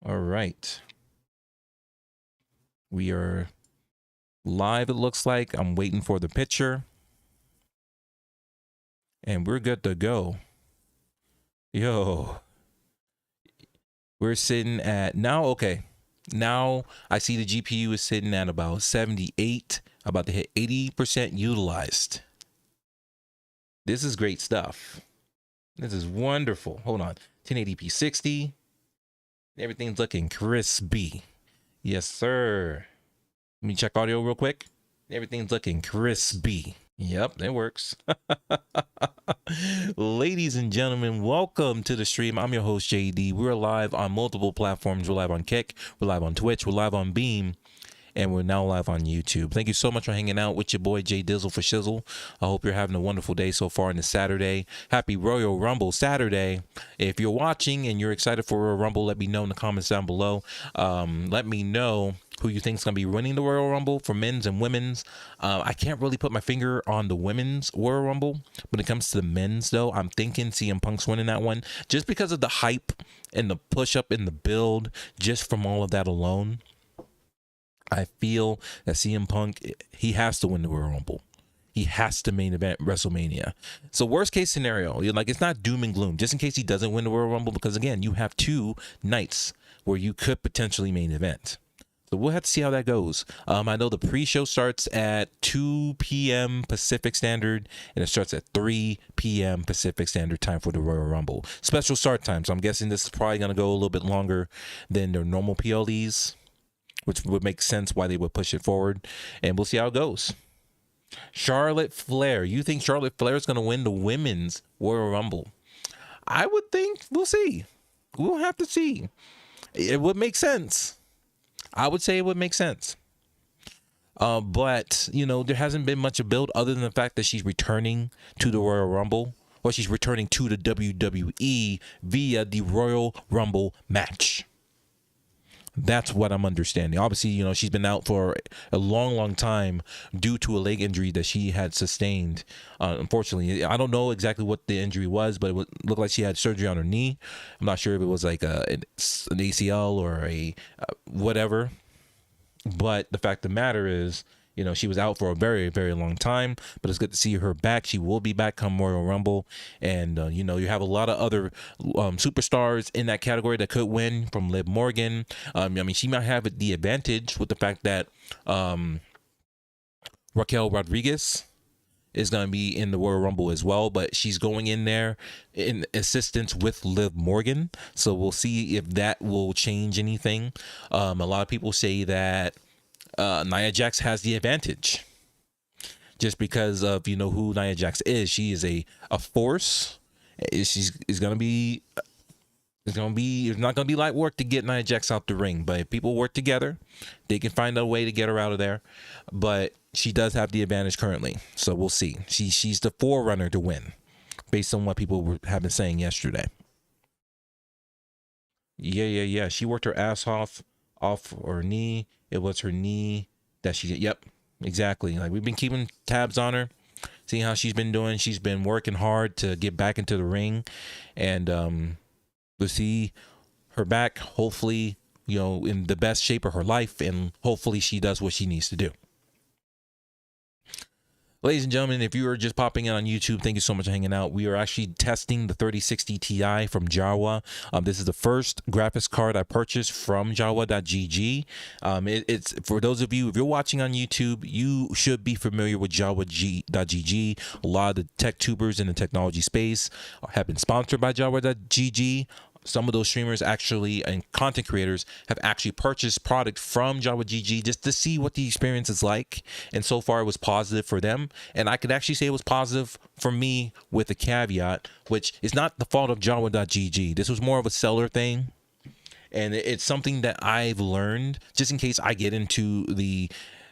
All right. We are live, it looks like. I'm waiting for the picture. And we're good to go. Yo. We're sitting at now, okay. Now I see the GPU is sitting at about 78, about to hit 80% utilized. This is great stuff. This is wonderful. Hold on. 1080p 60. Everything's looking crispy. Yes, sir. Let me check audio real quick. Everything's looking crispy. Yep, it works. Ladies and gentlemen, welcome to the stream. I'm your host, JD. We're live on multiple platforms. We're live on Kick, we're live on Twitch, we're live on Beam, and we're now live on YouTube. Thank you so much for hanging out with your boy, J Dizzle for Shizzle. I hope you're having a wonderful day so far on this Saturday. Happy Royal Rumble Saturday. If you're watching and you're excited for Royal Rumble, let me know in the comments down below. Let me know who you think is going to be winning the Royal Rumble for men's and women's. I can't really put my finger on the women's Royal Rumble. When it comes to the men's, though, I'm thinking CM Punk's winning that one just because of the hype and the push-up and the build, just from all of that alone. I feel that CM Punk, he has to win the Royal Rumble. He has to main event WrestleMania. So worst case scenario, like, it's not doom and gloom, just in case he doesn't win the Royal Rumble, because again, you have two nights where you could potentially main event. So we'll have to see how that goes. I know the pre-show starts at 2 p.m. Pacific Standard, and it starts at 3 p.m. Pacific Standard Time for the Royal Rumble. Special start time, so I'm guessing this is probably going to go a little bit longer than their normal PLEs, which would make sense why they would push it forward. And we'll see how it goes. Charlotte Flair. You think Charlotte Flair is going to win the women's Royal Rumble? I would think. We'll see. We'll have to see. It would make sense. I would say it would make sense. But, you know, there hasn't been much of build other than the fact that she's returning to the Royal Rumble. Or she's returning to the WWE via the Royal Rumble match. That's what I'm understanding. Obviously, you know, she's been out for a long time due to a leg injury that she had sustained. Unfortunately, I don't know exactly what the injury was, but it looked like she had surgery on her knee. I'm not sure if it was like an ACL or a whatever. But the fact of the matter is, you know, she was out for a very, very long time, but it's good to see her back. She will be back come Royal Rumble. And, you know, you have a lot of other superstars in that category that could win, from Liv Morgan. I mean, she might have the advantage with the fact that Raquel Rodriguez is going to be in the Royal Rumble as well, but she's going in there in assistance with Liv Morgan. So we'll see if that will change anything. A lot of people say that Nia Jax has the advantage just because of, you know, who Nia Jax is. She is a force. It's not going to be light work to get Nia Jax out the ring, but if people work together, they can find a way to get her out of there. But she does have the advantage currently, so we'll see. She's the forerunner to win, based on what people have been saying yesterday. Yeah. She worked her ass off her knee. It was her knee that she. Yep, exactly. Like, we've been keeping tabs on her, seeing how she's been doing. She's been working hard to get back into the ring, and we'll see her back, hopefully, you know, in the best shape of her life, and hopefully she does what she needs to do. Ladies and gentlemen, if you are just popping in on YouTube, thank you so much for hanging out. We are actually testing the 3060 Ti from Jawa. This is the first graphics card I purchased from Jawa.gg. It's for those of you, if you're watching on YouTube, you should be familiar with Jawa.gg. A lot of the tech tubers in the technology space have been sponsored by Jawa.gg. Some of those streamers actually, and content creators, have actually purchased product from Jawa.gg just to see what the experience is like. And so far it was positive for them. And I could actually say it was positive for me, with a caveat, which is not the fault of Jawa.gg. This was more of a seller thing. And it's something that I've learned just in case I get into the,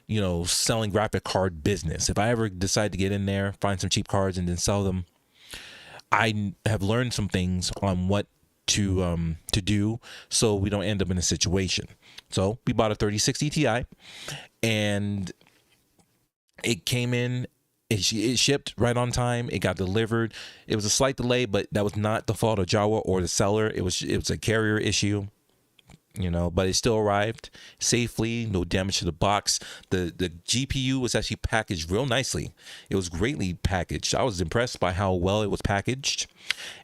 you know, selling graphic card business. If I ever decide to get in there, find some cheap cards and then sell them, I have learned some things on what to do, so we don't end up in a situation. So we bought a 3060 Ti, and it came in, it shipped right on time. It got delivered. It was a slight delay, but that was not the fault of Jawa or the seller. It was a carrier issue. but it still arrived safely, no damage to the box. The GPU was actually packaged real nicely. It was greatly packaged. I was impressed by how well it was packaged.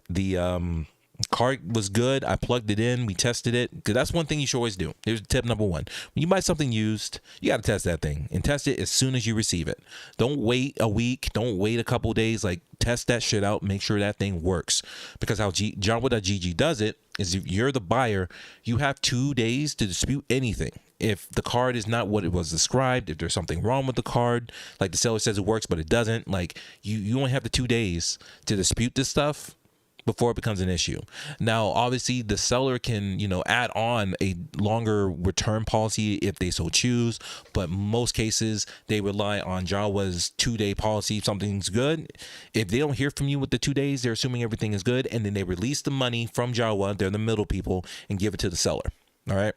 The card was good. I plugged it in. We tested it, because that's one thing you should always do. Here's tip number one: when you buy something used, you got to test that thing, and test it as soon as you receive it. Don't wait a week. Don't wait a couple days. Like, test that shit out. Make sure that thing works, because how Jawa.gg does it is, if you're the buyer, you have 2 days to dispute anything. If the card is not what it was described, if there's something wrong with the card, like the seller says it works but it doesn't, like, you only have the 2 days to dispute this stuff before it becomes an issue. Now, obviously, the seller can, add on a longer return policy if they so choose, but most cases they rely on Jawa's 2-day policy. If something's good, if they don't hear from you with the 2 days, they're assuming everything is good, and then they release the money from Jawa, they're the middle people, and give it to the seller. All right.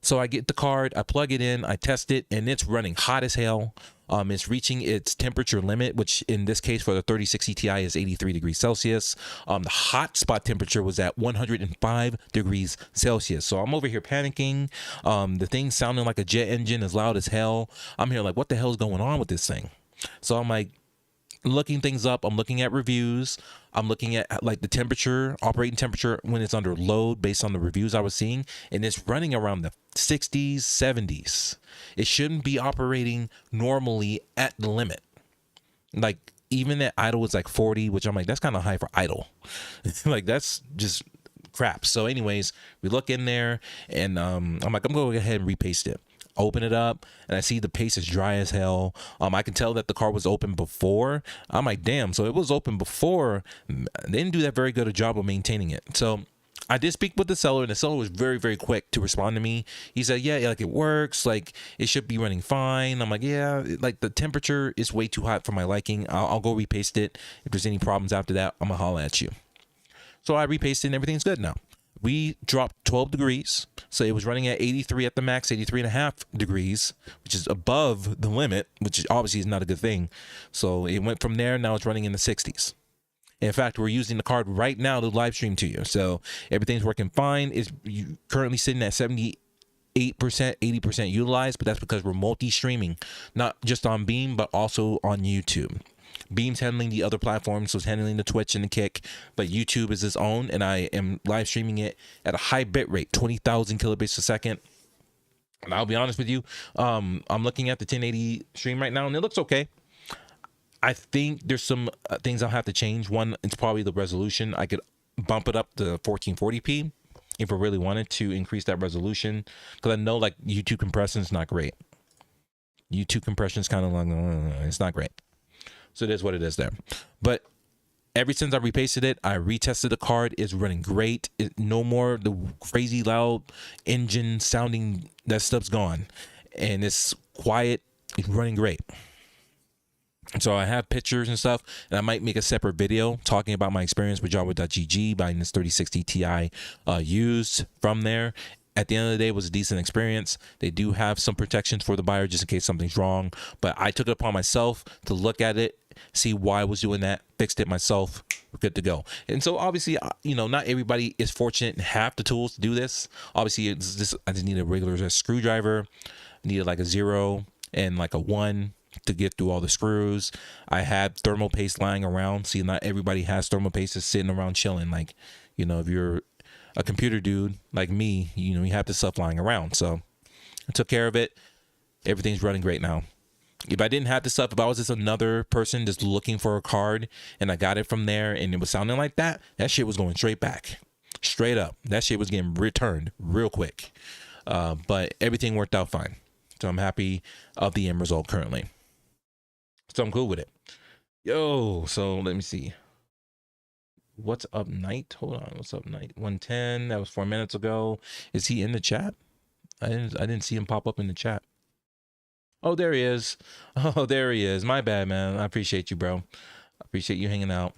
So I get the card, I plug it in, I test it, and it's running hot as hell. It's reaching its temperature limit, which in this case for the 3060 Ti is 83 degrees Celsius. The hot spot temperature was at 105 degrees Celsius. So I'm over here panicking. The thing sounding like a jet engine, as loud as hell. I'm here like, what the hell is going on with this thing? So I'm like, looking things up. I'm looking at reviews. I'm looking at like the temperature, operating temperature when it's under load based on the reviews I was seeing, and it's running around the 60s, 70s. It shouldn't be operating normally at the limit. Like, even at idle it's like 40, which I'm like, that's kind of high for idle. Like, that's just crap. So anyways, we look in there, and I'm like, I'm going to go ahead and repaste it. Open it up, and I see the paste is dry as hell. I can tell that the car was open before. I'm like, damn, so it was open before. They didn't do that very good a job of maintaining it. So I did speak with the seller, and the seller was very, very quick to respond to me. He said, yeah, like, it works, like, it should be running fine. I'm like, yeah, like, the temperature is way too hot for my liking. I'll go repaste it. If there's any problems after that, I'm gonna holler at you. So I repasted, and everything's good now. We dropped 12 degrees, so it was running at 83 at the max, 83.5 degrees, which is above the limit, which obviously is not a good thing. So it went from there. Now it's running in the 60s. In fact, we're using the card right now to live stream to you, so everything's working fine. It's currently sitting at 78%, 80% utilized, but that's because we're multi-streaming, not just on Beam, but also on YouTube. Beam's handling the other platforms, so it's handling the Twitch and the Kick, but YouTube is its own, and I am live streaming it at a high bit rate, 20,000 kilobits a second. And I'll be honest with you, I'm looking at the 1080 stream right now, and it looks okay. I think there's some things I'll have to change. One, it's probably the resolution. I could bump it up to 1440p if I really wanted to increase that resolution, because I know, like, YouTube compression is not great. YouTube compression is kind of like, it's not great. So it is what it is there. But ever since I repasted it, I retested the card. It's running great. No more the crazy loud engine sounding. That stuff's gone. And it's quiet. It's running great. So I have pictures and stuff, and I might make a separate video talking about my experience with Jawa.gg buying this 3060 Ti used from there. At the end of the day, it was a decent experience. They do have some protections for the buyer just in case something's wrong. But I took it upon myself to look at it, see why I was doing that, fixed it myself, we're good to go. And so obviously, not everybody is fortunate and have the tools to do this. Obviously, I just need a regular screwdriver. I needed like a 0 and like a 1 to get through all the screws. I had thermal paste lying around. See, not everybody has thermal paste just sitting around chilling. Like, if you're a computer dude like me, you have this stuff lying around. So I took care of it. Everything's running great now. If I didn't have this stuff, if I was just another person just looking for a card and I got it from there and it was sounding like that, that shit was going straight back. Straight up. That shit was getting returned real quick. But everything worked out fine. So I'm happy of the end result currently. So I'm cool with it. Yo, so let me see. What's up, Knight? Hold on. What's up, Knight? 110. That was 4 minutes ago. Is he in the chat? I didn't see him pop up in the chat. Oh, there he is. Oh, there he is. My bad, man. I appreciate you, bro. I appreciate you hanging out.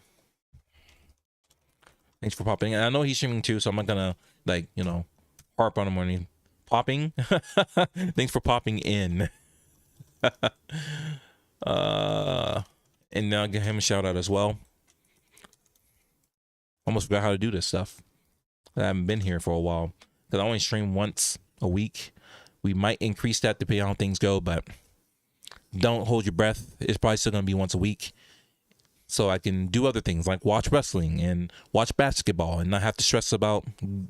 Thanks for popping in. I know he's streaming too, so I'm not gonna harp on him or anything. Popping. Thanks for popping in. And now give him a shout out as well. Almost forgot how to do this stuff. I haven't been here for a while. because I only stream once a week. We might increase that depending on how things go, but don't hold your breath. It's probably still going to be once a week. So I can do other things like watch wrestling and watch basketball and not have to stress about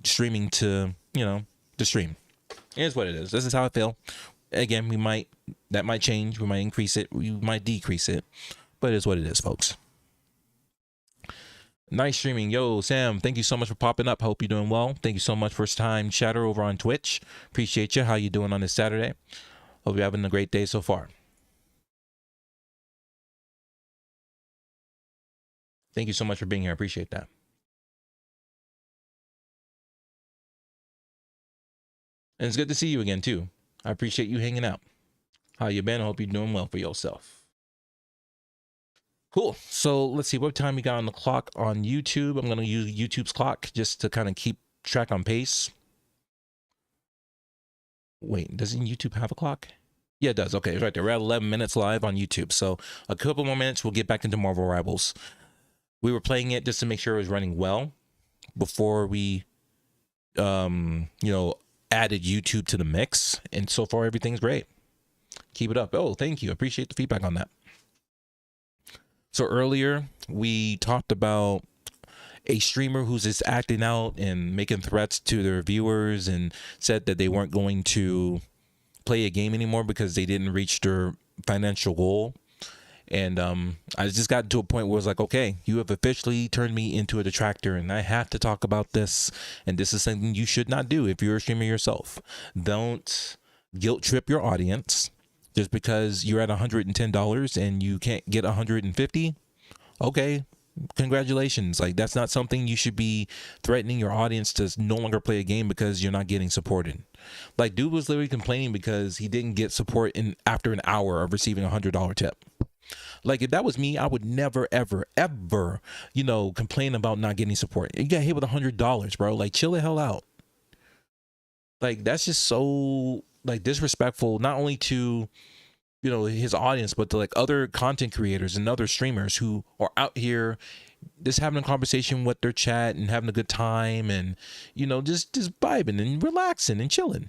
streaming to, the stream. Here's what it is. This is how I feel. Again, that might change. We might increase it. We might decrease it. But it is what it is, folks. Nice streaming. Yo, Sam, thank you so much for popping up. Hope you're doing well. Thank you so much for time chatter over on Twitch. Appreciate you. How you doing on this Saturday? Hope you're having a great day so far. Thank you so much for being here. I appreciate that. And it's good to see you again, too. I appreciate you hanging out. How you been? I hope you're doing well for yourself. Cool. So let's see what time we got on the clock on YouTube. I'm going to use YouTube's clock just to kind of keep track on pace. Wait, doesn't YouTube have a clock? Yeah, it does. Okay, it's right there. We're at 11 minutes live on YouTube. So a couple more minutes, we'll get back into Marvel Rivals. We were playing it just to make sure it was running well before we, added YouTube to the mix. And so far, everything's great. Keep it up. Oh, thank you. Appreciate the feedback on that. So earlier, we talked about a streamer who's just acting out and making threats to their viewers and said that they weren't going to play a game anymore because they didn't reach their financial goal. And I just got to a point where it was like, okay, you have officially turned me into a detractor and I have to talk about this. And this is something you should not do if you're a streamer yourself. Don't guilt trip your audience just because you're at $110 and you can't get $150. Okay, congratulations. Like, that's not something you should be threatening your audience to no longer play a game because you're not getting supported. Like, dude was literally complaining because he didn't get support after an hour of receiving $100 tip. Like, if that was me, I would never, ever, ever, complain about not getting support. You got hit with $100, bro. Like, chill the hell out. Like, that's just so, like, disrespectful, not only to, his audience, but to, like, other content creators and other streamers who are out here just having a conversation with their chat and having a good time and, just vibing and relaxing and chilling.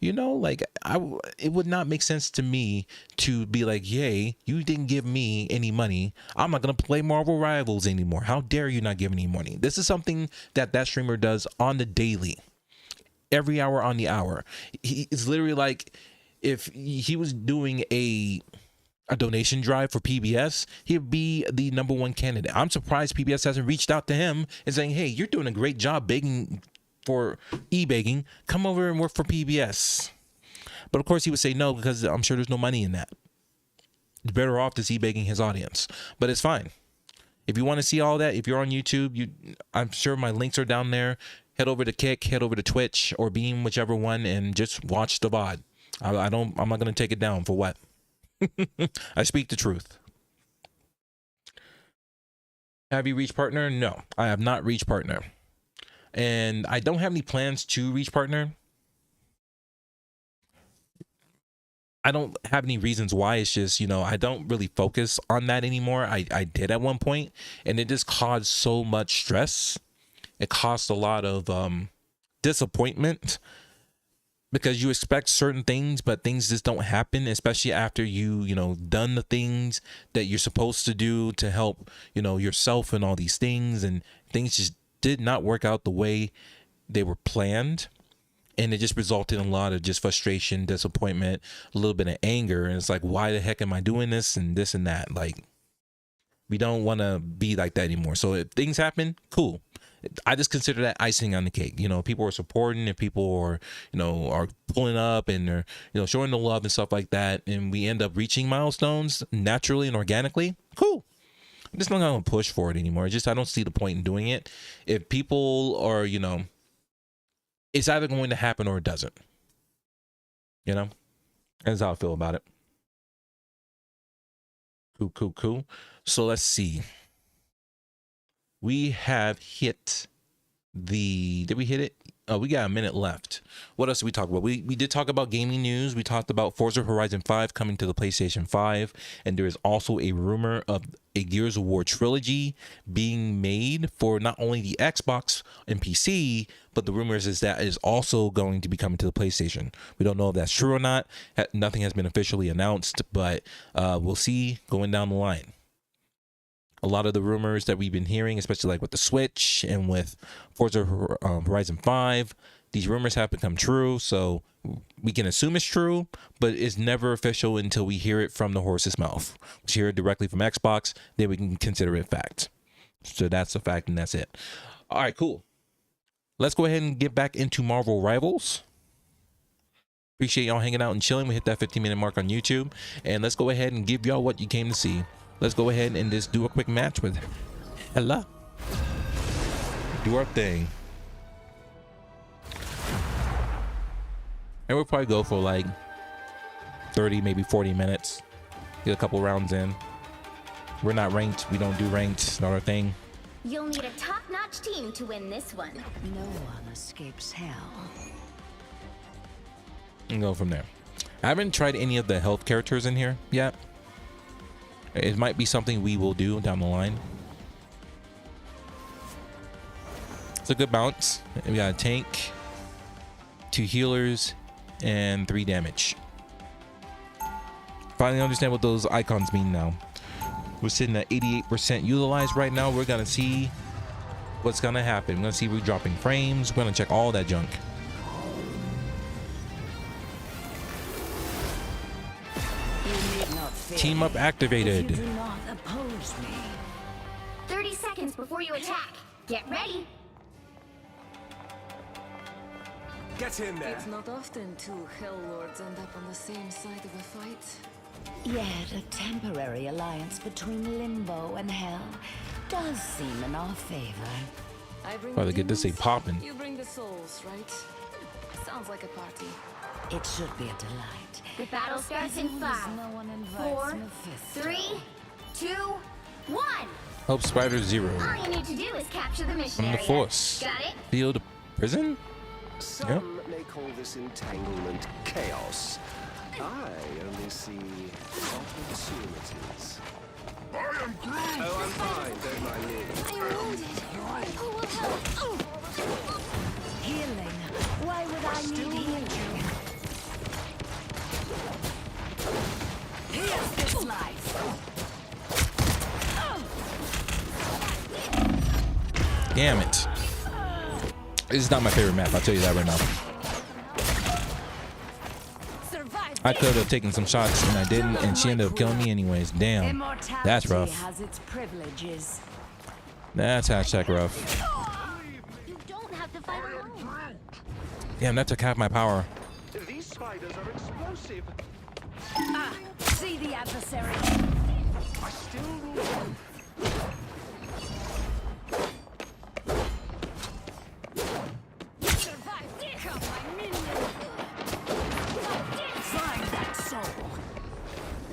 It would not make sense to me to be like, yay, you didn't give me any money. I'm not going to play Marvel Rivals anymore. How dare you not give any money? This is something that streamer does on the daily, every hour on the hour. It's literally like if he was doing a donation drive for PBS, he'd be the #1 candidate. I'm surprised PBS hasn't reached out to him and saying, hey, you're doing a great job begging for e-begging, come over and work for PBS. But of course he would say no because I'm sure there's no money in that. It's better off just e-begging his audience. But it's fine. If you want to see all that, if you're on YouTube, I'm sure my links are down there. Head over to Kick, head over to Twitch or Beam, whichever one, and just watch the VOD. I'm not gonna take it down for what? I speak the truth. Have you reached partner? No, I have not reached partner. And I don't have any plans to reach partner. I don't have any reasons why. It's just, I don't really focus on that anymore. I did at one point, and it just caused so much stress. It caused a lot of disappointment because you expect certain things, but things just don't happen, especially after done the things that you're supposed to do to help, yourself and all these things, and things just did not work out the way they were planned. And it just resulted in a lot of just frustration, disappointment, a little bit of anger. And it's like, why the heck am I doing this and this and that? Like, we don't want to be like that anymore. So if things happen, cool. I just consider that icing on the cake. People are supporting, if people are, are pulling up and they're, showing the love and stuff like that. And we end up reaching milestones naturally and organically. Cool. I'm just not going to push for it anymore. I don't see the point in doing it. If people are, it's either going to happen or it doesn't. That's how I feel about it. Cool. So let's see. We have hit did we hit it? We got a minute left. What else did we talk about? We did talk about gaming news. We talked about Forza Horizon 5 coming to the PlayStation 5, and there is also a rumor of a Gears of War trilogy being made for not only the Xbox and PC, but the rumors is that it is also going to be coming to the PlayStation. We don't know if that's true or not. Nothing has been officially announced, but we'll see going down the line. A lot of the rumors that we've been hearing, especially like with the Switch and with Forza Horizon 5, these rumors have become true. So we can assume it's true, but it's never official until we hear it from the horse's mouth. We hear it directly from Xbox, then we can consider it fact. So that's a fact, and that's it. All right, cool. Let's go ahead and get back into Marvel Rivals. Appreciate y'all hanging out and chilling. We hit that 15-minute mark on YouTube, and let's go ahead and give y'all what you came to see. Let's go ahead and just do a quick match with Ella. Do our thing. And we'll probably go for like 30, maybe 40 minutes. Get a couple rounds in. We're not ranked. We don't do ranked. It's not our thing. You'll need a top-notch team to win this one. No one escapes hell. And go from there. I haven't tried any of the health characters in here yet. It might be something we will do down the line. It's a good bounce. We got a tank, 2 healers, and 3 damage. Finally understand what those icons mean now. We're sitting at 88% utilized right now. We're gonna see what's gonna happen. We're gonna see if we're dropping frames. We're gonna check all that junk. Team up activated. You do not oppose me. 30 seconds before you attack. Get ready. Get in there. It's not often two Hell Lords end up on the same side of a fight. Yet a temporary alliance between Limbo and Hell does seem in our favor. I bring Probably the get this thing demons, popping. You bring the souls, right? Sounds like a party. It should be a delight. The battle starts in 5, No one invites 4, Mephisto. 3, 2, 1. Help Spider All Zero. you need to do is capture the From mission the area. Force. Got it? Field prison? Some may call this entanglement chaos. I only see opportunities. Oh, I'm fine. Don't mind me. I'm wounded. Who will help? Healing. Why would I need healing? Here's this life. Damn it. This is not my favorite map, I'll tell you that right now. I could have taken some shots and I didn't, and she ended up killing me anyways. Damn. That's rough. Has its privileges. That's hashtag rough. You don't have to fight alone. Damn, that took half my power. These spiders are explosive. Ah, see the adversary. I still rule.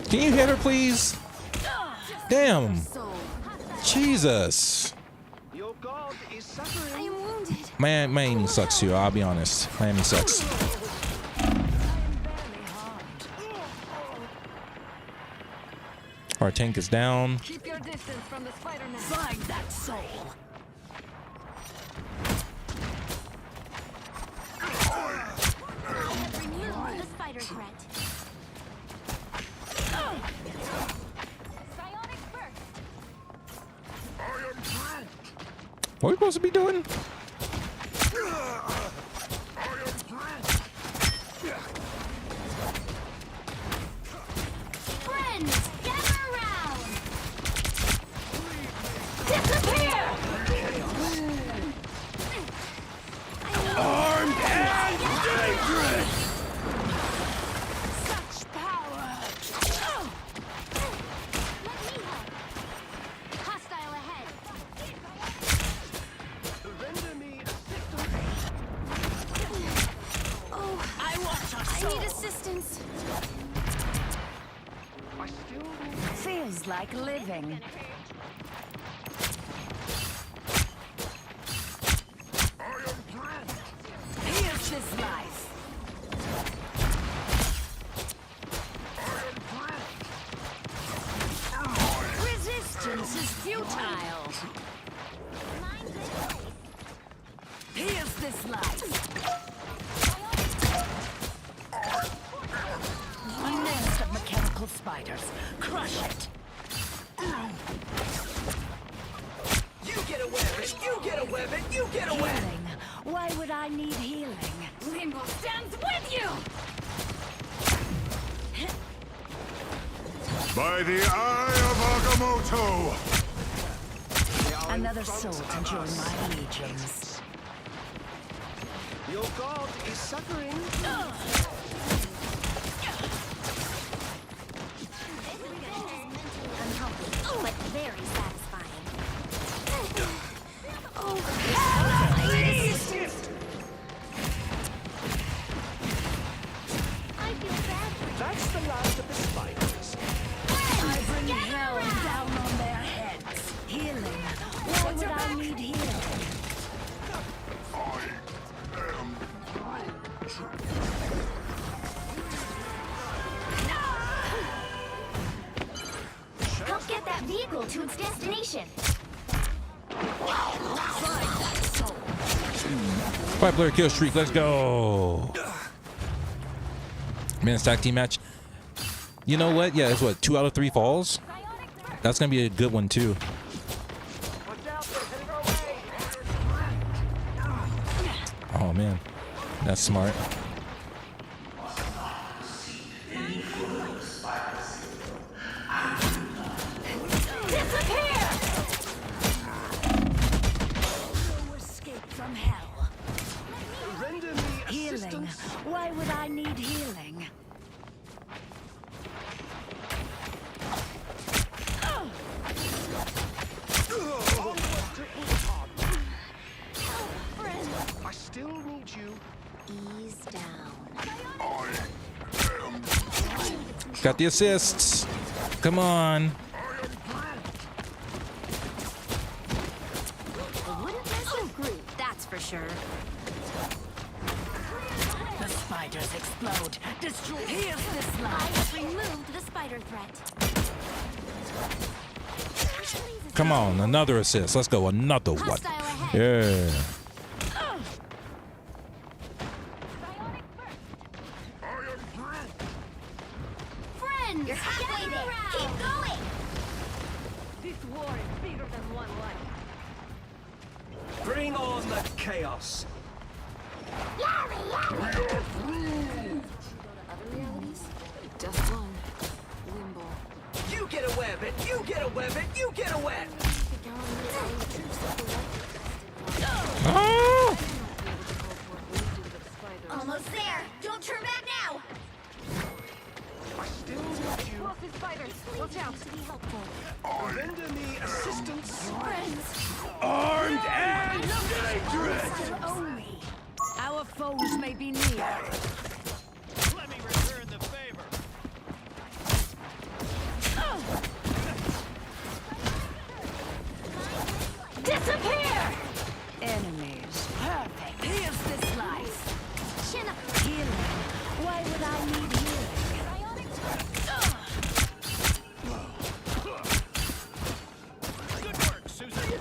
Can you hit her, please? Damn. Jesus. Your god is suffering. I am wounded. My aiming sucks too, I'll be honest. My aiming sucks. Our tank is down. Keep your distance from the spider net. Find that soul. I have removed the spider threat. Psionic burst. What are we supposed to be doing? Friends, gather around. Disappear. Armed and dangerous. Such power. Let me help. Hostile ahead. Render me assistance. Oh, I need assistance. I still rule. Feels like living. this life. A nest of mechanical spiders. Crush it. You get away with it! You get away with it! You get away! Healing. Why would I need healing? Limbo stands with you! By the eye of Agamotto! Another soul to join my legions. Your god is suffering. Unhealthy, but very satisfying. I feel bad for you. That's the last of the spiders. I bring hell down on their heads. Healing. Why would I need healing? Help get that vehicle to its destination. 5-player kill streak. Let's go. Men's tag team match. You know what? Yeah, it's what, 2 out of 3 falls. That's gonna be a good one too. Oh man, that's smart. No escape from hell. Render me Healing. assistance. Why would I need healing? I still need you. Ease down. Got the assists. Come on. Wouldn't mess with Groot, that's for sure. The spiders explode. Destroy. Here's this I life. have removed the spider threat. Come on, another assist. Let's go, another one. Hostile ahead. Yeah. Friends, you're halfway there. Keep going. This war is bigger than one life. Bring on the chaos! Yari, yari. Other realities? Just one. Limbo. You get away with it! You get away with it! You get away! Oh! Almost there. Don't turn back now. I still need you. Bossy spiders! Watch out! To be helpful. Render me assistance. Friends. Armed and dangerous! Still own me. Our foes may be near. Let me return the favor. Disappear. Enemies. Perfect. Here's this life. Chin up. Healing. Why would I need healing? Good work, Susan.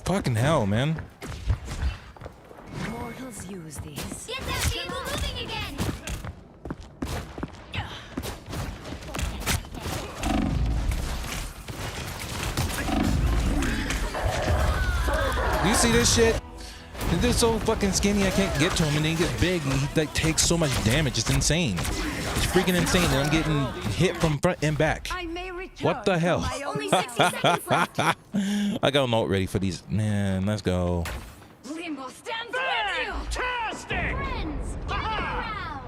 Fucking hell, man. Mortals use these. Get that vehicle moving again. Do you see this shit? This dude's so fucking skinny I can't get to him, and then he gets big and he like takes so much damage. It's insane. It's freaking insane that I'm getting hit from front and back. I may return What the hell? to my own Only 60 seconds left. I got a note ready for these. Man, let's go. Limbo stands with you! Fantastic! Friends, gather around.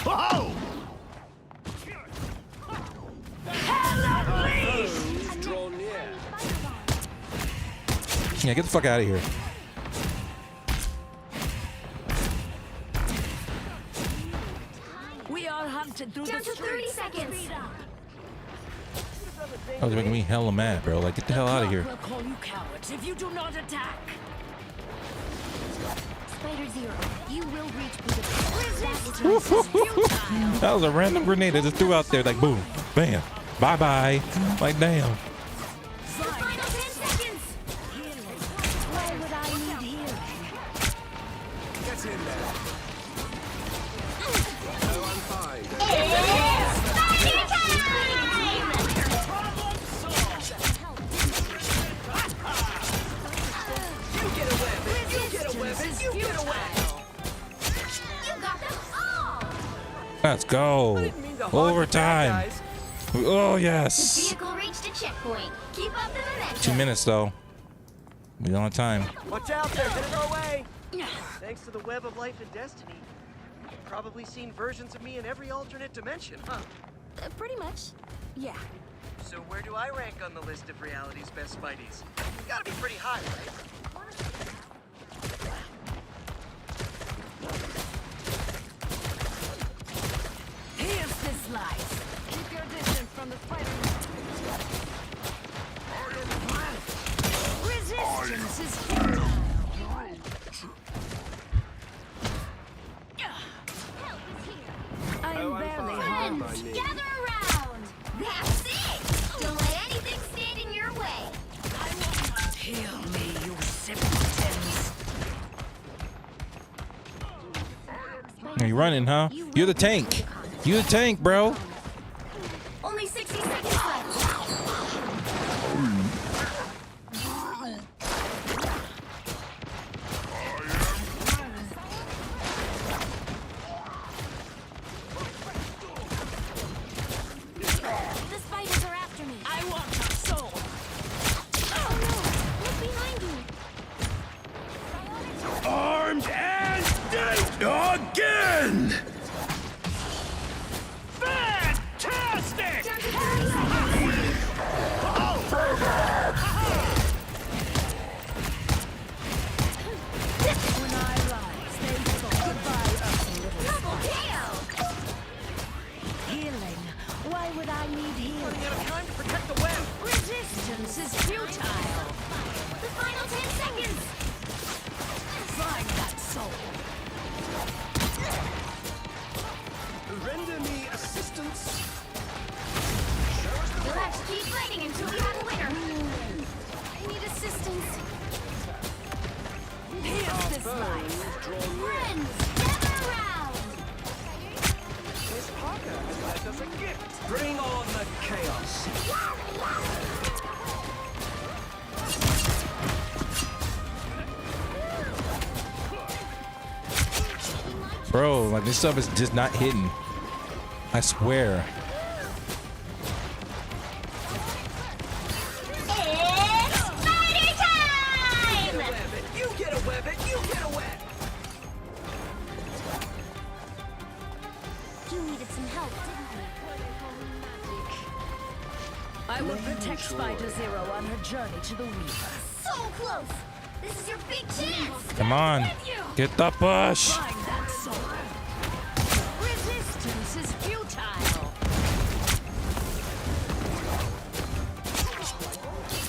Oh! Draw near. Yeah, get the fuck out of here. We are hunted through Down the to 30 streets. seconds. That was making me hella mad, bro. Like, get the hell out of here. We'll call you cowards if you do not attack. Spider Zero, you will reach Budapest. That was a random grenade I just threw out there, like boom, bam. Bye bye. Like damn. The final 10 seconds. Why would I need healing? Get in there. Oh, I'm fine. You get a weapon. You get a weapon. You get a weapon. You got them all. Let's go. Didn't mean to hog the bad Overtime. guys. Oh The yes. vehicle reached a checkpoint. Keep up the momentum. 2 minutes though. We don't have time. Watch out, they're headed our way. Thanks to the web of life and destiny, you've probably seen versions of me in every alternate dimension, huh? Pretty much. Yeah. So where do I rank on the list of reality's best Spideys? Gotta be pretty high, right? Here's the slice. Keep your distance from the spider. Resistance is futile. I'm barely harmed. Friends, gather around. That's it. Don't let anything stand in your way. Heal me, you simpletons. You running, huh? You're the tank. You the tank, bro. Only 60 seconds left. The spiders are after me. I want your soul. Oh no! Look behind you. Armed and again! Fantastic! Down to 30 seconds. When I rise, they fall. Goodbye, little Double KO. healing. Why would I need healing? Running out of time to protect the web. Resistance is futile. The final 10 seconds. Find that soul. Render me assistance. You'll have to keep fighting until we have a winner. I need assistance. Here's the slice. Friends, gather around. Miss Parker has left us a gift. Bring on the chaos. Bro, like this stuff is just not hitting. I swear. It's spider time! Weapon. You get a weapon. You get a weapon. You needed some help, didn't you? I will protect Spider Zero on her journey to the Weaver. So close! This is your big chance! Come on. Get the push. Find that soul. Resistance is futile.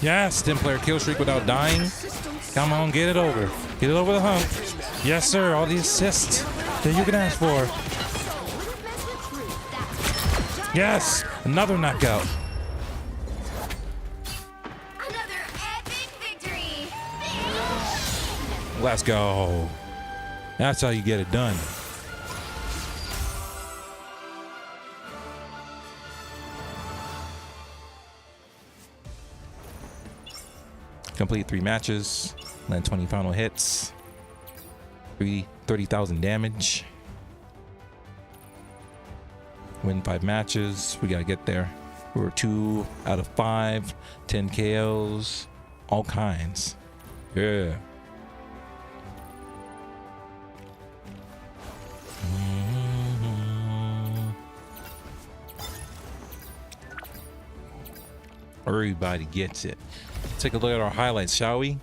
Yes, 10 player kill streak without dying. Come on, get it over. Get it over the hump. Yes, sir. All the assists that you can ask for. Yes, another knockout. Another epic victory! Let's go. That's how you get it done. Complete 3 matches, land 20 final hits, 30,000 damage. Win 5 matches. We gotta get there. We were 2 out of 5, 10 KOs, all kinds. Yeah. Everybody gets it. Take a look at our highlights, shall we? When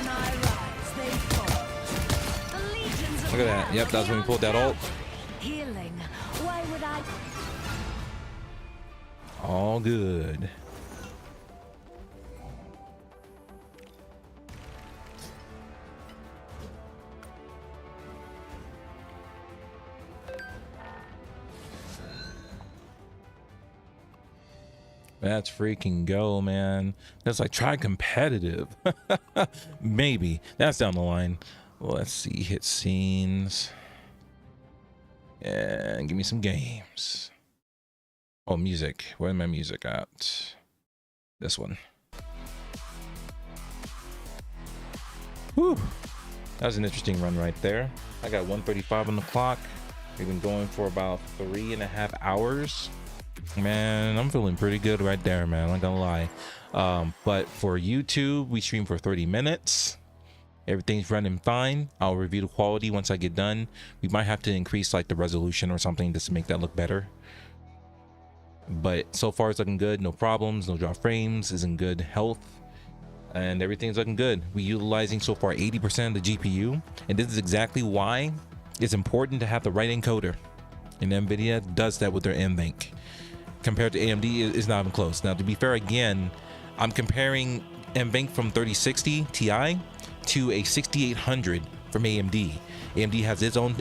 I rise, they fall. The legions of Look at that. Yep, that's when we pulled that ult. healing. Why would I? All good. Let's freaking go, man. That's like try competitive. Maybe that's down the line. Let's see, hit scenes and give me some games. Oh, music. Where's my music at? This one. Whew. That was an interesting run right there. I got 135 on the clock. We've been going for about 3.5 hours. Man, I'm feeling pretty good right there, man. I'm not gonna lie. But for YouTube, we stream for 30 minutes. Everything's running fine. I'll review the quality once I get done. We might have to increase like the resolution or something just to make that look better. But so far it's looking good. No problems, no drop frames, is in good health. And everything's looking good. We're utilizing so far 80% of the GPU. And this is exactly why it's important to have the right encoder. And NVIDIA does that with their NVENC. Compared to AMD, it's not even close. Now, to be fair, again, I'm comparing NVENC from 3060 Ti to a 6800 from AMD. AMD has its own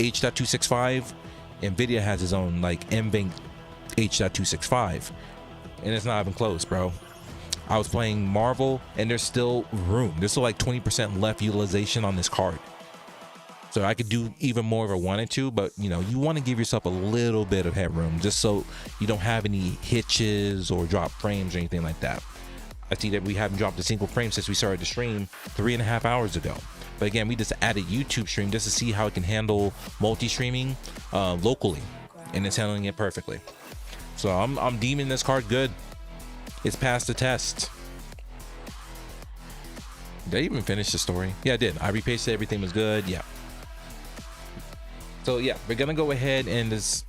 H.265. NVIDIA has its own like NVENC H.265. And it's not even close, bro. I was playing Marvel and there's still room. There's still like 20% left utilization on this card. So I could do even more if I wanted to, but you know, you want to give yourself a little bit of headroom just so you don't have any hitches or drop frames or anything like that. I see that we haven't dropped a single frame since we started the stream 3.5 hours ago. But again, we just added YouTube stream just to see how it can handle multi-streaming locally, and it's handling it perfectly. So I'm deeming this card good. It's passed the test. Did I even finish the story? Yeah, I did. I repasted, everything was good. Yeah. So yeah, we're gonna go ahead and just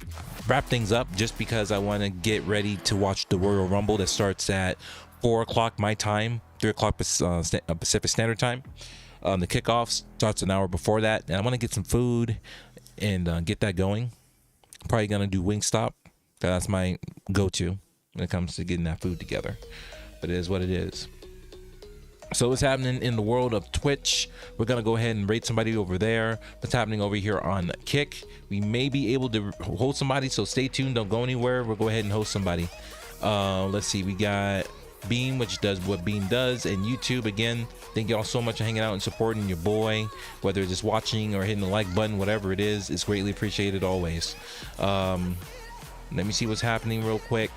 wrap things up just because I want to get ready to watch the Royal Rumble that starts at 4 o'clock my time, 3 o'clock Pacific Standard Time. The kickoff starts an hour before that, and I want to get some food and get that going. Probably gonna do Wingstop. That's my go-to when it comes to getting that food together. But it is what it is. So what's happening in the world of Twitch? We're gonna go ahead and rate somebody over there. What's happening over here on Kick? We may be able to host somebody, so stay tuned. Don't go anywhere. We'll go ahead and host somebody. Let's see. We got Beam, which does what Beam does, and YouTube. Again, thank y'all so much for hanging out and supporting your boy, whether it's just watching or hitting the like button, whatever it is. It's greatly appreciated always. Let me see what's happening real quick.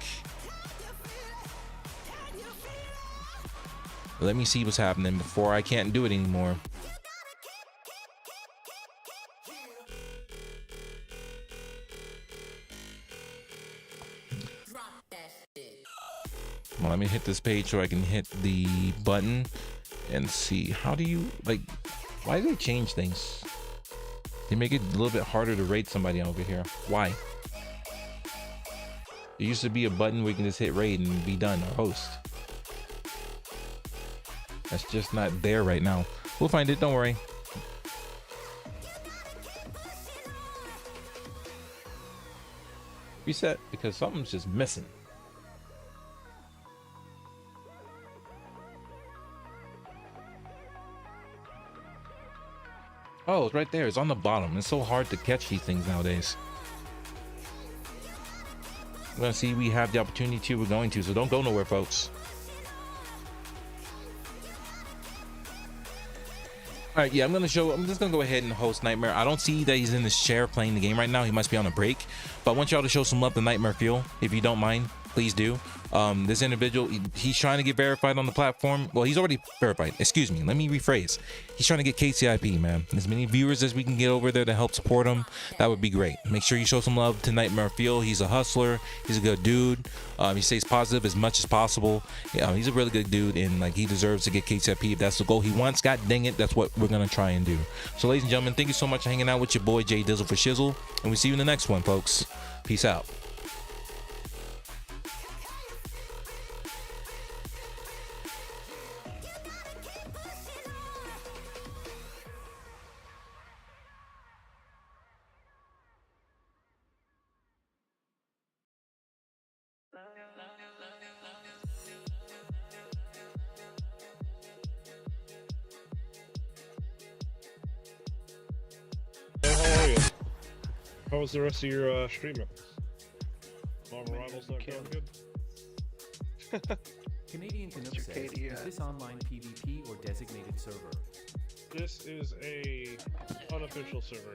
Let me see what's happening before I can't do it anymore. Well, let me hit this page so I can hit the button and see. How do you, like, why do they change things? They make it a little bit harder to rate somebody over here. Why? There used to be a button where you can just hit rate and be done, or host. That's just not there right now. We'll find it, don't worry. Reset, because something's just missing. Oh, it's right there. It's on the bottom. It's so hard to catch these things nowadays. We're gonna see we have the opportunity to. We're going to, so don't go nowhere, folks. All right, yeah, I'm just gonna go ahead and host Nightmare. I don't see that he's in this chair playing the game right now. He must be on a break, but I want y'all to show some love to Nightmare Fuel. If you don't mind, please do. This individual, he's trying to get verified on the platform. Well, he's already verified. Excuse me, let me rephrase. He's trying to get KCIP, man. As many viewers as we can get over there to help support him, that would be great. Make sure you show some love to Nightmare Fuel. He's a hustler. He's a good dude. He stays positive as much as possible. He's a really good dude, and like he deserves to get KCIP if that's the goal he wants. God dang it, that's what we're gonna try and do. So, ladies and gentlemen, thank you so much for hanging out with your boy Jay Dizzle for Shizzle, and we'll see you in the next one, folks. Peace out. How are you? How was the rest of your streaming? Marvel Rivals not going good? Canadian Canuck says, KD, is this online PvP or designated server? This is a unofficial server.